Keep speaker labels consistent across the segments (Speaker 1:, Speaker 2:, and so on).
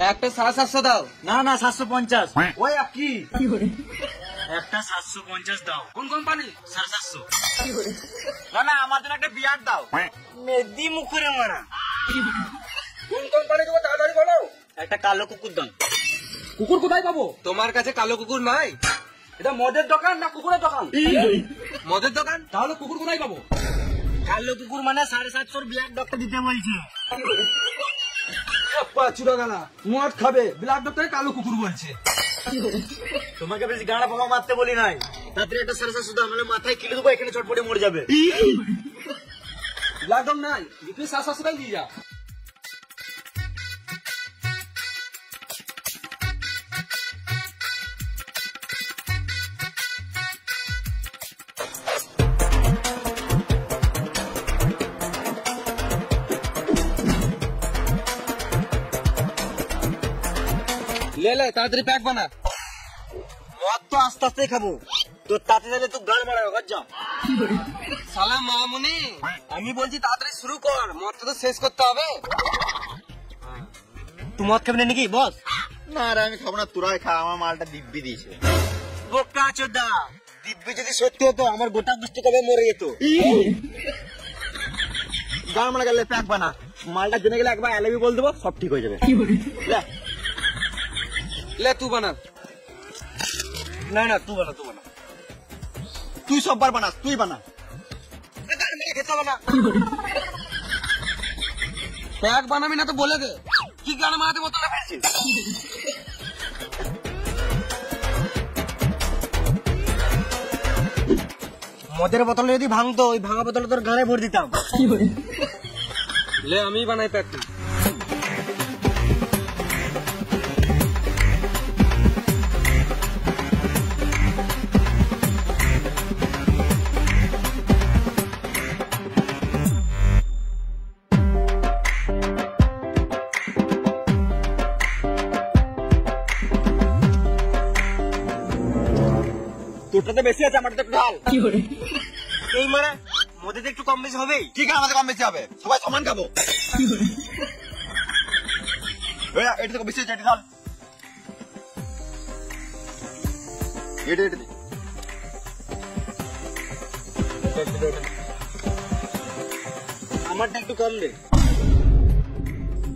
Speaker 1: একটা 750 দাও।
Speaker 2: না না 750। ওই কি একটা 750 দাও।
Speaker 1: কোন কোম্পানি?
Speaker 2: 750। না না আমার জন্য একটা বিয়ার দাও। মেদি মুখরে মারা।
Speaker 1: কোন কোম্পানি দেবো তাড়াতাড়ি বলো।
Speaker 2: একটা কালো কুকুর দাও।
Speaker 1: কুকুর কোথায় পাবো? তোমার কাছে কালো কুকুর নাই? এটা মদের দোকান না কুকুরের দোকান? মদের দোকান। তাহলে কুকুর কোথায় পাবো?
Speaker 2: কালো কুকুর মানে 750 ব্ল্যাক ডক্টর দিতে বলছে।
Speaker 1: চুরাগানা মদ খাবে, ব্ল্যাক ডক্টরে কালো কুকুর বলছে।
Speaker 2: তোমাকে বেশি গাঁড়া পোকা মারতে বলি নাই। তাড়াতাড়ি একটা 750 দাও, নাহলে মাথায় কিলে দেবো, এখানে চটপটে মরে যাবে।
Speaker 1: ব্ল্যাক ডগ নাই, তুই 750 দিয়ে যা। ले ले ताड़ाताड़ी पैक बना।
Speaker 2: মদ তো আস্তে আস্তে খাবো, তো তাতে তাহলে তুই গান মারা যা।
Speaker 1: সালা মামুনি, আমি বলছি তাড়াতাড়ি শুরু কর, মদটা তো শেষ করতে হবে।
Speaker 2: তুই মদ খাবি না নাকি বস?
Speaker 3: না রে আমি খাবো না, তোরাই খা, আমার মালটা দিব্যি দিয়েছে।
Speaker 2: বোকা চোদা, দিব্যি যদি সত্যি হতো আমার গোটা গোষ্ঠী কবে মরে যেত।
Speaker 3: গান মারা গেলে প্যাক বানা, মালটা জেনে গেলে একবার আলাবি বল দেবো, সব ঠিক হয়ে যাবে।
Speaker 1: ले तू बना।
Speaker 2: না না তুই বানা, তুই বানা।
Speaker 3: তুই সববার বানাস, তুই বানা।
Speaker 2: গান মেরে খেতে হবে না।
Speaker 1: पैक बनाबी ना तो बोले दे কি গান মারাতে বোতলে ফেলছিস।
Speaker 2: মদের বোতলে যদি ভাঙতো, ওই ভাঙা বোতলে তোর গানে ভরে দিতাম।
Speaker 1: ले আমি বানাই पैक।
Speaker 3: তোরটাতে বেশি আছে, আমারটা একটু ঢাল।
Speaker 2: এই মানে মদের একটু কম বেশি হবেই।
Speaker 3: ঠিক আছে, আমাদের কম বেশি হবে, সবাই সমান খাবো। এটা তো বেশি হচ্ছে, এটা ঢাল। এটা এটা
Speaker 2: আমারটা একটু কম দে।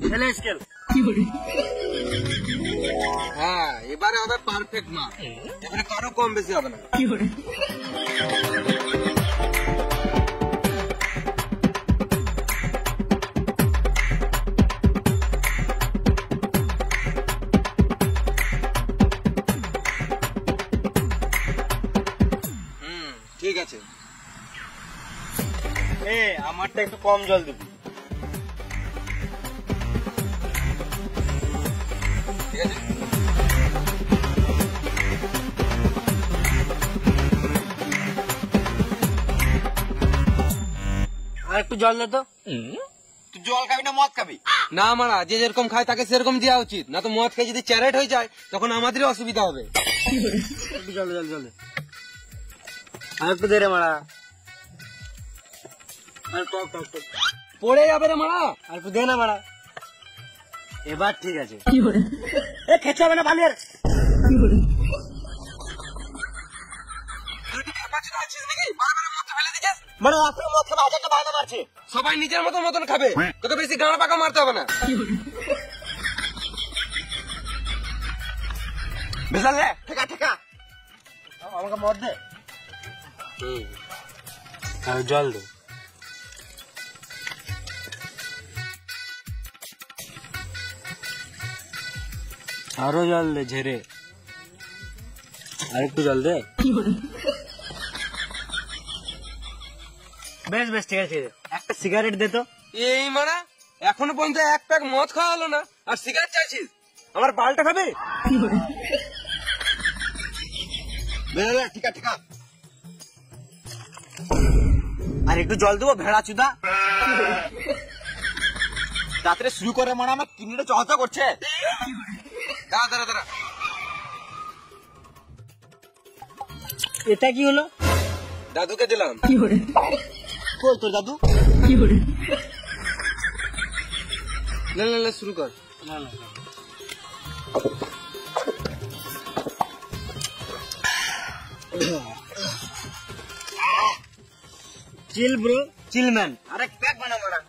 Speaker 2: ছেলে স্কেল।
Speaker 1: হ্যাঁ এবারে হবে পারফেক্ট মাল, এবারে কারো কম বেশি হবে না। ঠিক আছে।
Speaker 2: আমারটা একটু কম জল দিবি।
Speaker 1: ঠিক আছে।
Speaker 2: আর একটু জল দে তো।
Speaker 3: তুই জল খাবি না মদ খাবি?
Speaker 1: না মারা, যে যেরকম খায় তাকে সেরকম দেওয়া উচিত, না তো মদ খেয়ে যদি চ্যারেট হয়ে যায় তখন আমাদেরই অসুবিধা হবে।
Speaker 2: একটু জল জল জল আর একটু দে রে মারা। আর টক টক টক
Speaker 1: পড়ে যাবে রে মারা।
Speaker 2: আর একটু দে না মারা। এবার ঠিক আছে। খেতে হবে না বালিয়ার। মানে আপনার মদ খাবে, হাজারটা বায়না মারছে।
Speaker 1: সবাই নিজের মতন মতন খাবে, তোকে বেশি গাঁড়া পাকা মারতে হবে না।
Speaker 3: বেসাল রে, ঠেকা ঠেকা।
Speaker 2: আমাকে মদ দে। আর জল দে। আরো জল দে ঝেড়ে। আর একটু জল দে। বেশ বেশ ঠিক আছে। একটা সিগারেট দে তো।
Speaker 1: এই মারা, এখনো পর্যন্ত এক প্যাক মদ খাওয়া হলো না আর সিগারেট চাইছিস? আমার বালটা খাবে?
Speaker 3: বেসাল রে, ঠেকা ঠেকা।
Speaker 2: আর একটু জল দেবো ভেড়া চুদা।
Speaker 3: রাত্রে শুরু করে মানে আমার কিডনিটা চহচা করছে।
Speaker 1: দাঁড়া দাঁড়া দাঁড়া,
Speaker 2: এটা কি হলো?
Speaker 1: দাদুকে দিলাম।
Speaker 2: কই তোর দাদু?
Speaker 1: লে লে লে শুরু কর।
Speaker 2: না না চিল ব্রো, চিলম্যান। আরে প্যাক বানা মারা।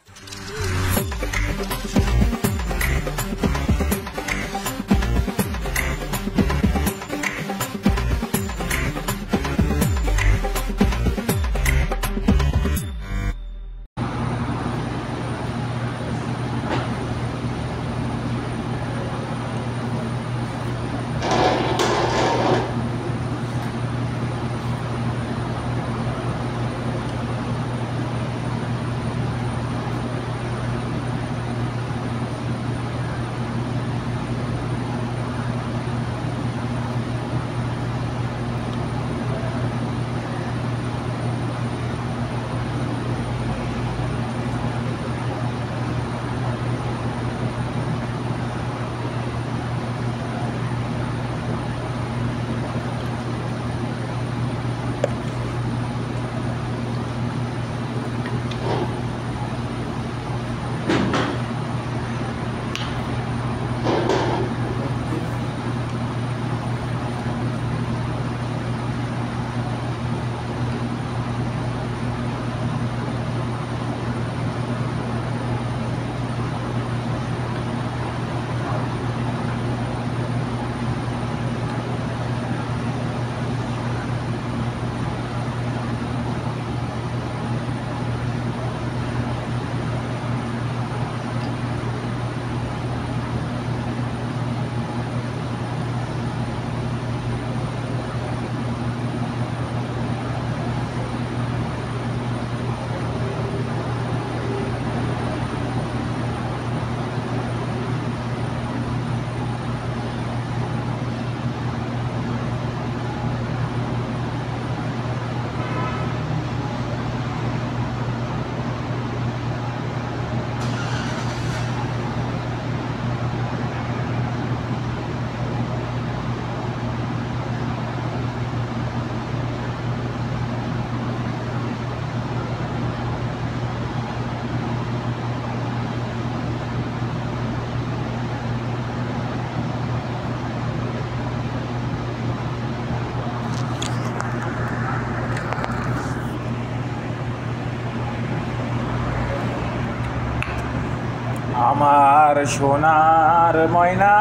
Speaker 4: আমার সোনার ময়না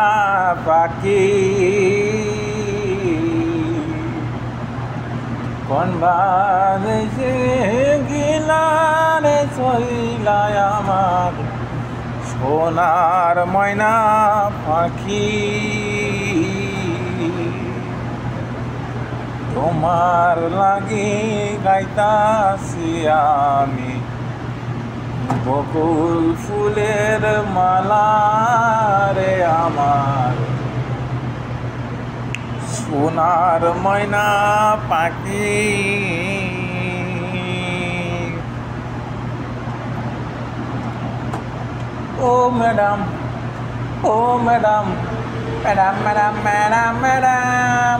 Speaker 4: পাখি কোন বাজে গিলারে চইলায় আমার সোনার ময়না পাখি তোমার লাগি গাইতাছি আমি বকুল ফুলের মালা রে আমার সোনার ময়না পাখি ও ম্যাডাম ও madam madam madam madam madam